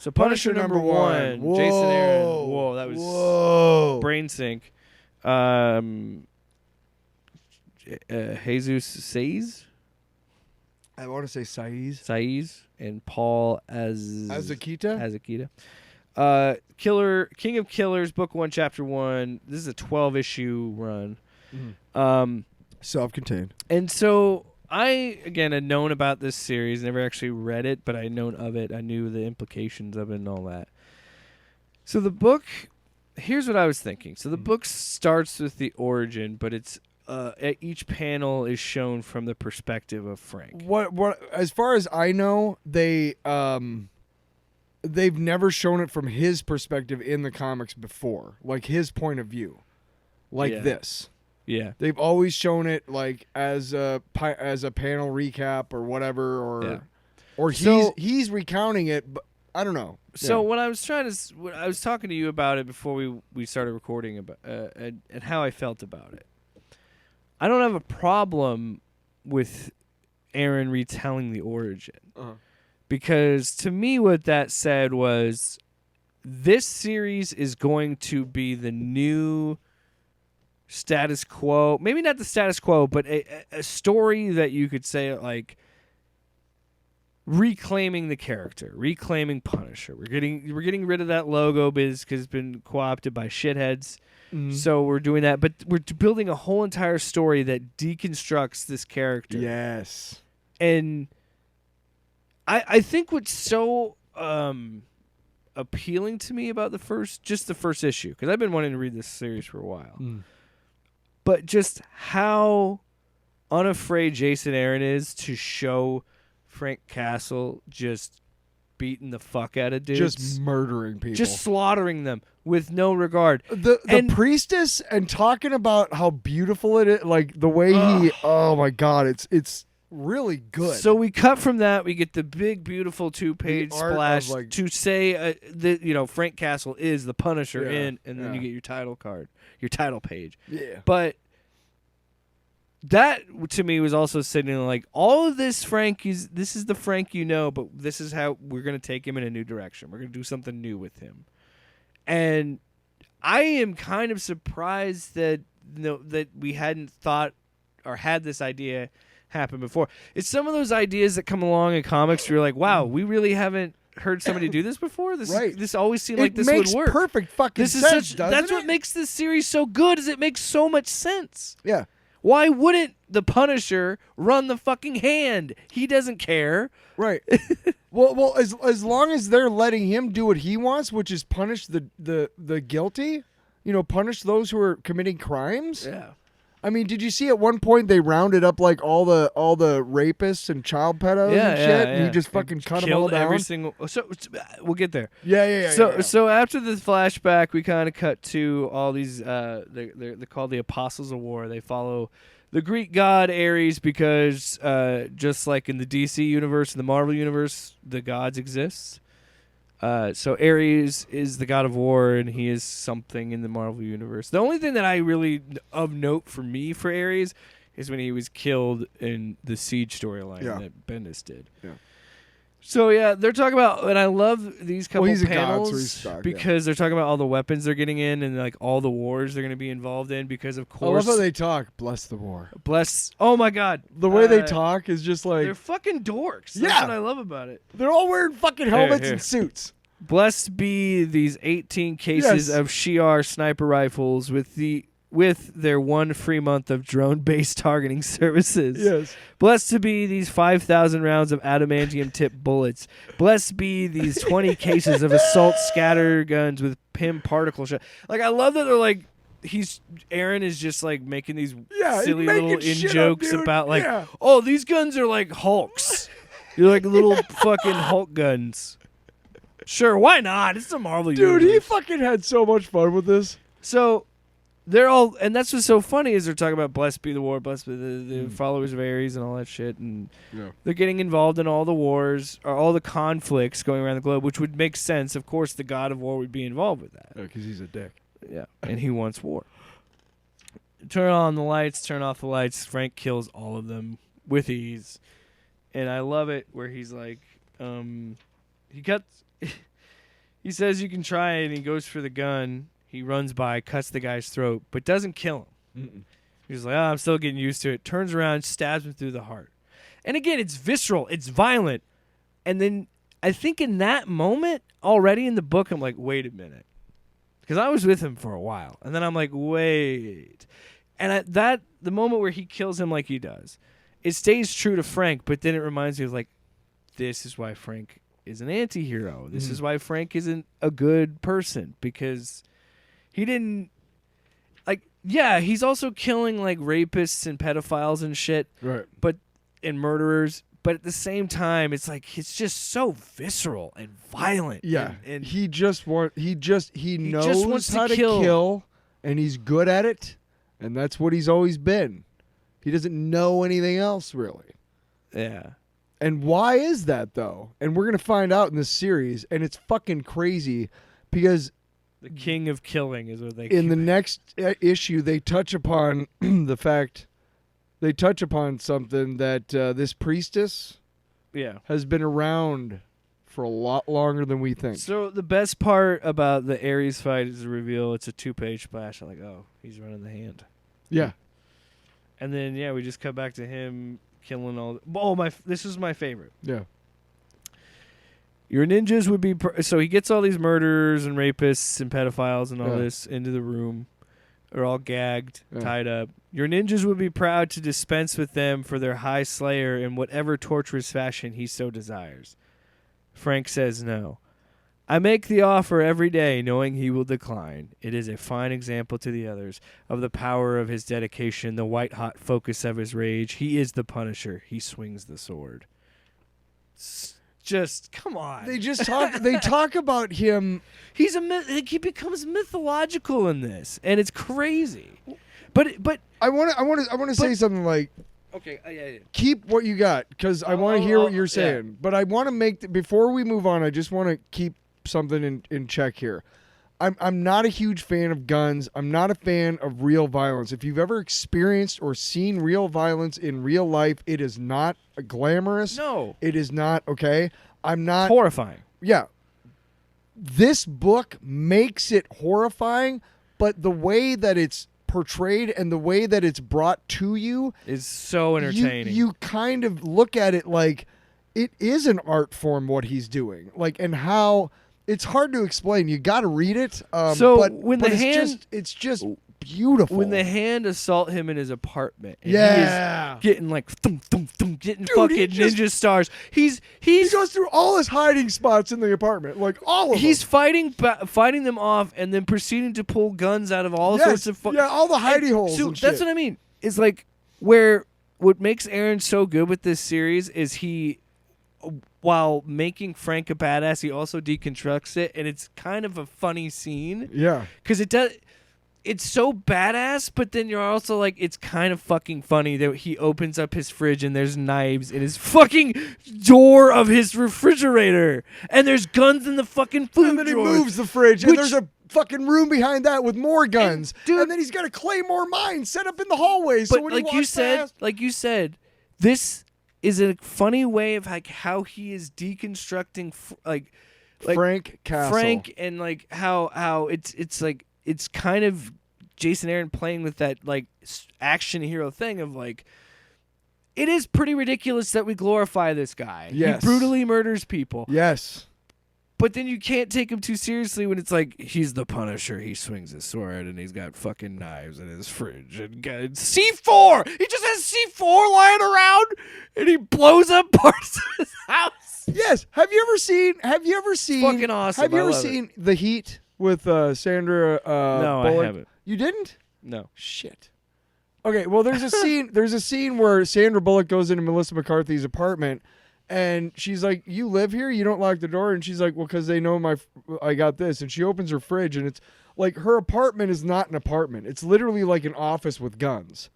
So Punisher number one, Whoa. Jason Aaron. Whoa, that was brain sync. Jesus Siaz? I want to say Siaz and Paul Azakita. King of Killers, Book 1, Chapter 1. This is a 12-issue run. Self-contained. And so I, again, had known about this series, never actually read it, but I had known of it. I knew the implications of it and all that. So the book, here's what I was thinking. So the book starts with the origin, but it's each panel is shown from the perspective of Frank. What? As far as I know, they've never shown it from his perspective in the comics before, like his point of view, like this. Yeah, they've always shown it like as a panel recap or whatever, or he's recounting it. But I don't know. So what I was talking to you about it before we started recording about and how I felt about it. I don't have a problem with Aaron retelling the origin. Because to me what that said was this series is going to be the new status quo. Maybe not the status quo, but a story that you could say like reclaiming the character, reclaiming Punisher. We're getting rid of that logo because it's been co-opted by shitheads. So we're doing that, but we're building a whole entire story that deconstructs this character. Yes. And I think what's so appealing to me about the first issue, because I've been wanting to read this series for a while, but just how unafraid Jason Aaron is to show Frank Castle just beating the fuck out of dudes. Just murdering people. Just slaughtering them with no regard. The priestess and talking about how beautiful it is, like the way he, oh my God, it's really good. So we cut from that, we get the big, beautiful 2-page splash to say that Frank Castle is the Punisher and then you get your title card, your title page. Yeah. But that to me was also sitting like all of this this is the Frank but this is how we're going to take him in a new direction. We're going to do something new with him. And I am kind of surprised that that we hadn't thought or had this idea happen before. It's some of those ideas that come along in comics where you're like, wow, we really haven't heard somebody do this before. This always seemed like this would work. It makes perfect fucking sense, doesn't it? That's what makes this series so good, is it makes so much sense. Yeah. Why wouldn't the Punisher run the fucking hand? He doesn't care. Right. well, as long as they're letting him do what he wants, which is punish the guilty, punish those who are committing crimes. Yeah. I mean, did you see at one point they rounded up like all the rapists and child pedos and shit, and he just fucking cut them all down? Every single. So we'll get there. Yeah. So after the flashback, we kind of cut to all these. They're called the Apostles of War. They follow the Greek god Ares because just like in the DC universe and the Marvel universe, the gods exist. So Ares is the god of war, and he is something in the Marvel universe. The only thing that I really of note for me for Ares is when he was killed in the Siege storyline that Bendis did. Yeah. So they're talking about, and I love these couple panels because they're talking about all the weapons they're getting in and like all the wars they're going to be involved in because of course. I love how they talk. Bless the war. Oh my God. The way they talk is just like they're fucking dorks. That's what I love about it. They're all wearing fucking helmets and suits. Blessed be these 18 cases of Shi'ar sniper rifles with their 1 free month of drone-based targeting services. Yes. Blessed to be these 5,000 rounds of adamantium-tipped bullets. Blessed be these 20 cases of assault scatter guns with PIM particle shot. Like, I love that they're like, Aaron is just like making these silly little in-jokes about like, oh, these guns are like Hulks. You're like little fucking Hulk guns. Sure, why not? It's the Marvel universe. Dude, he fucking had so much fun with this. So they're all, and that's what's so funny is they're talking about blessed be the war, blessed be the followers of Ares and all that shit, and they're getting involved in all the wars or all the conflicts going around the globe, which would make sense. Of course, the god of war would be involved with that. Yeah, because he's a dick. Yeah, and he wants war. Turn on the lights, turn off the lights. Frank kills all of them with ease, and I love it where he's like, he cuts. He says you can try it, and he goes for the gun. He runs by, cuts the guy's throat, but doesn't kill him. Mm-mm. He's like, I'm still getting used to it. Turns around, stabs him through the heart. And again, it's visceral. It's violent. And then I think in that moment, already in the book, I'm like, wait a minute. Because I was with him for a while. And then I'm like, wait. And the moment where he kills him like he does, it stays true to Frank, but then it reminds me of like, this is why Frank is an anti-hero. This is why Frank isn't a good person, because he didn't, like, yeah, he's also killing like rapists and pedophiles and shit, Right. and murderers, but at the same time, it's like it's just so visceral and violent. Yeah, and he knows wants how to to kill, and he's good at it, and that's what he's always been. He doesn't know anything else really. yeah. And why is that though? And we're gonna find out in this series, and it's fucking crazy because The king of killing is what they. in the next issue they touch upon the fact. They touch upon something that this priestess yeah. has been around for a lot longer than we think. So the best part about the Ares fight is the reveal. It's a 2-page splash. I'm like, oh, he's running the hand. Yeah. And then we just cut back to him killing all. This is my favorite. Yeah. Your ninjas would be so he gets all these murderers and rapists and pedophiles and all this into the room. They're all gagged, tied up. Your ninjas would be proud to dispense with them for their high slayer in whatever torturous fashion he so desires. Frank says no. I make the offer every day, knowing he will decline. It is a fine example to the others of the power of his dedication, the white-hot focus of his rage. He is the Punisher. He swings the sword. Just come on. They just talk. They talk about him. He's a myth. He becomes mythological in this, and it's crazy. But I want to say something like, okay, yeah. keep what you got because I want to hear what you're saying. Yeah. But I want to make before we move on. I just want to keep something in check here. I'm not a huge fan of guns. I'm not a fan of real violence. If you've ever experienced or seen real violence in real life, it is not glamorous. No. It is not, okay? I'm not... Horrifying. Yeah. This book makes it horrifying, but the way that it's portrayed and the way that it's brought to you... is so entertaining. You kind of look at it like it is an art form what he's doing. Like, and how... It's hard to explain. You got to read it. It's just beautiful. When the hand assault him in his apartment, and yeah, he is getting like thump, thump, thump, getting fucking ninja stars. He goes through all his hiding spots in the apartment, like all of them. He's fighting them off, and then proceeding to pull guns out of all sorts of all the hidey holes. So and that's shit. what I mean. Is like what makes Aaron so good with this series is he. While making Frank a badass, he also deconstructs it, and it's kind of a funny scene. Yeah, because it's so badass, but then you're also like, it's kind of fucking funny that he opens up his fridge and there's knives in his fucking door of his refrigerator, and there's guns in the fucking food and then drawer. He moves the fridge, and there's a fucking room behind that with more guns, and then he's got a claymore mine set up in the hallway. But so when like you said, this is a funny way of like how he is deconstructing like Frank Castle. Frank, and like how it's like it's kind of Jason Aaron playing with that like action hero thing of like, it is pretty ridiculous that we glorify this guy. Yes. He brutally murders people. Yes. But then you can't take him too seriously when it's like, he's the Punisher. He swings his sword and he's got fucking knives in his fridge and got C4. He just has C4 lying around and he blows up parts of his house. Yes. Have you ever seen? Fucking awesome. Have you ever seen The Heat with Sandra? No, Bullock? I haven't. You didn't? No. Shit. Okay. Well, there's a scene. There's a scene where Sandra Bullock goes into Melissa McCarthy's apartment. And she's like, "You live here? You don't lock the door?" And she's like, "Well, because they know I got this." And she opens her fridge, and it's like her apartment is not an apartment. It's literally like an office with guns,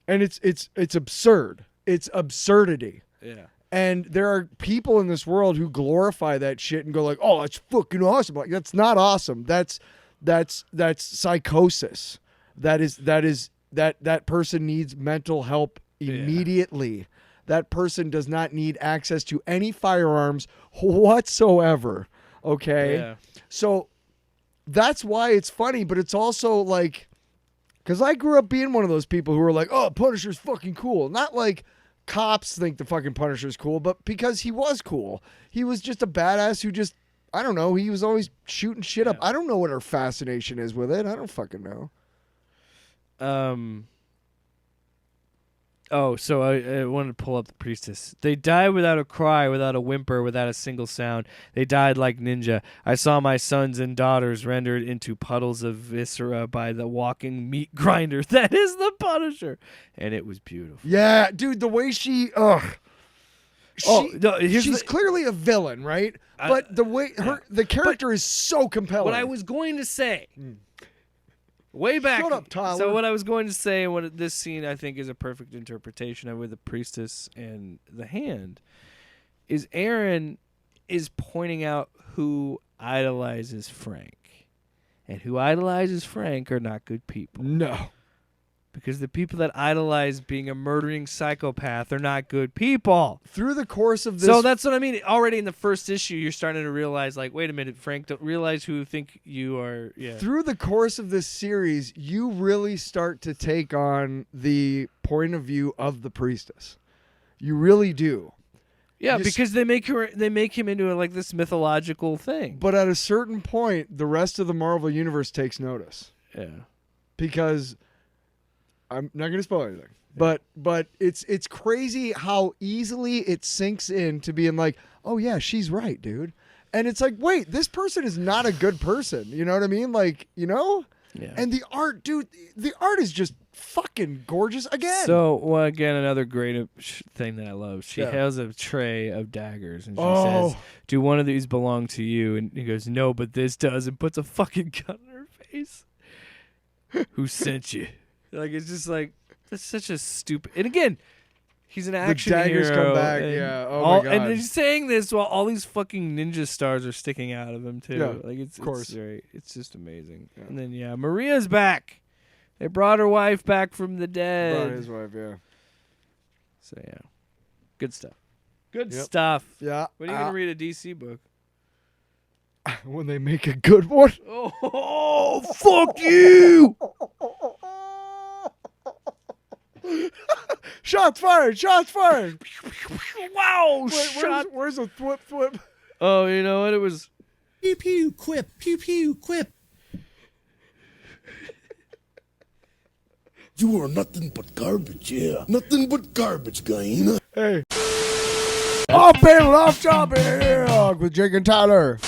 and it's absurd. It's absurdity. Yeah. And there are people in this world who glorify that shit and go like, "Oh, that's fucking awesome!" Like that's not awesome. That's psychosis. That person needs mental help immediately. Yeah. That person does not need access to any firearms whatsoever. Okay. Yeah. So that's why it's funny, but it's also like, because I grew up being one of those people who were like, oh, Punisher's fucking cool. Not like cops think the fucking Punisher's cool, but because he was cool. He was just a badass who just, I don't know, he was always shooting shit up. I don't know what her fascination is with it. I don't fucking know. Oh, so I wanted to pull up the priestess. They died without a cry, without a whimper, without a single sound. They died like ninja. I saw my sons and daughters rendered into puddles of viscera by the walking meat grinder. That is the Punisher. And it was beautiful. Yeah, dude, the way she, she's clearly a villain, right? But the way the character is so compelling. What I was going to say... Way back. Shut up, Tyler. So what I was going to say, and what this scene I think is a perfect interpretation of with the priestess and the hand, is Aaron is pointing out who idolizes Frank, and who idolizes Frank are not good people. No, because the people that idolize being a murdering psychopath are not good people. Through the course of this, so that's what I mean. Already in the first issue, you're starting to realize, like, wait a minute, Frank, don't realize who think you are. Yeah. Through the course of this series, you really start to take on the point of view of the priestess. You really do. Yeah, because they make him into like this mythological thing. But at a certain point, the rest of the Marvel universe takes notice. Yeah. Because I'm not going to spoil anything. Yeah. But it's crazy how easily it sinks in to being like, "Oh yeah, she's right, dude." And it's like, "Wait, this person is not a good person." You know what I mean? Like, you know? Yeah. And the art, dude, the art is just fucking gorgeous again. So, well, again, another great thing that I love. She has a tray of daggers, and she says, "Do one of these belong to you?" And he goes, "No, but this does," and puts a fucking gun in her face. Who sent you? Like, it's just like, that's such a stupid. And again, he's an action hero. The daggers come back, yeah. Oh my God. And he's saying this while all these fucking ninja stars are sticking out of him too. Yeah, like it's of course. it's just amazing. Yeah. And then Maria's back. They brought her wife back from the dead. Brought his wife, yeah. So yeah, good stuff. Good stuff. Yeah. When are you gonna read a DC book? When they make a good one. Oh, fuck you! Shots fired! Shots fired! Wow! Where's the thwip? Oh, you know what? It was pew pew quip, pew pew quip. You are nothing but garbage, yeah. Nothing but garbage, guy. Hey. Off panel, off topic with Jake and Tyler.